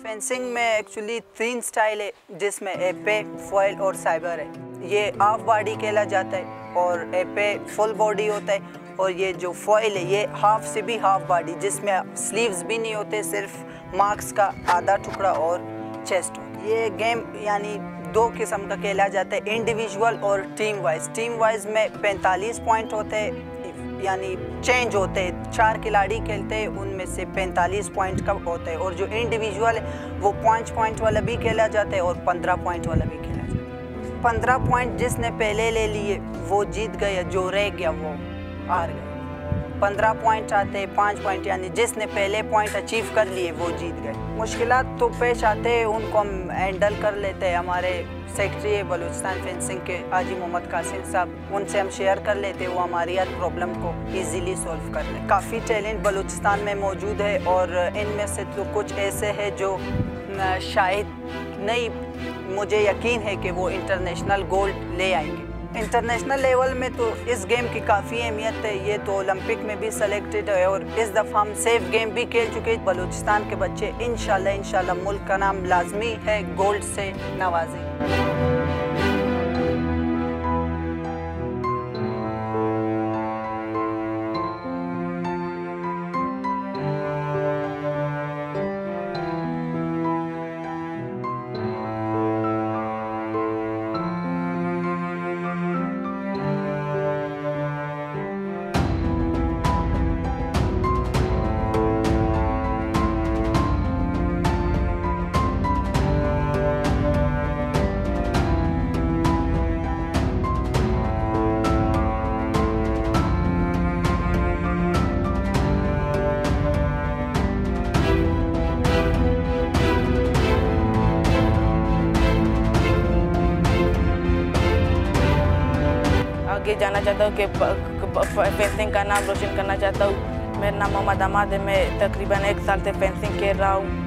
Fencing में actually 3 style है, जिसमें एपे, फॉइल और साइबर है। ये हाफ बॉडी खेला जाता है और एपे फुल बॉडी होता है, और ये जो फॉइल है ये हाफ से भी हाफ बॉडी, जिसमें स्लीव्स भी नहीं होते, सिर्फ मार्क्स का आधा टुकड़ा और चेस्ट हो। ये गेम यानी 2 किस्म का खेला जाता है, इंडिविजुअल और टीम वाइज। टीम वाइज में 45 पॉइंट होते हैं, यानी चेंज होते हैं, 4 खिलाड़ी खेलते हैं, उनमें से 45 पॉइंट का होता है। और जो इंडिविजुअल है वो 5 पॉइंट वाला भी खेला जाता है और 15 पॉइंट वाला भी खेला जाता है। 15 पॉइंट जिसने पहले ले लिए वो जीत गया, जो रह गया वो हार गया। 15 पॉइंट आते हैं, 5 पॉइंट, यानी जिसने पहले पॉइंट अचीव कर लिए वो जीत गए। मुश्किलात तो पेश आते हैं, उनको हम हैंडल कर लेते हैं। हमारे सेक्रेटरी बलूचिस्तान फेंसिंग के हाजी मोहम्मद कासिम साहब, उनसे हम शेयर कर लेते हैं, वो हमारी हर प्रॉब्लम को इजीली सॉल्व कर लें। काफ़ी टैलेंट बलूचिस्तान में मौजूद है, और इनमें से तो कुछ ऐसे हैं जो शायद नहीं, मुझे यकीन है कि वो इंटरनेशनल गोल्ड ले आएंगे। इंटरनेशनल लेवल में तो इस गेम की काफ़ी अहमियत है, ये तो ओलंपिक में भी सेलेक्टेड है, और इस दफ़ा हम सेफ गेम भी खेल चुके हैं। बलूचिस्तान के बच्चे इंशाल्लाह मुल्क का नाम लाजमी है गोल्ड से नवाजें। आगे जाना चाहता हूँ कि फेंसिंग का नाम रोशन करना चाहता हूँ। मेरा नाम मोहम्मद है, मैं तकरीबन 1 साल से फेंसिंग खेल रहा हूँ।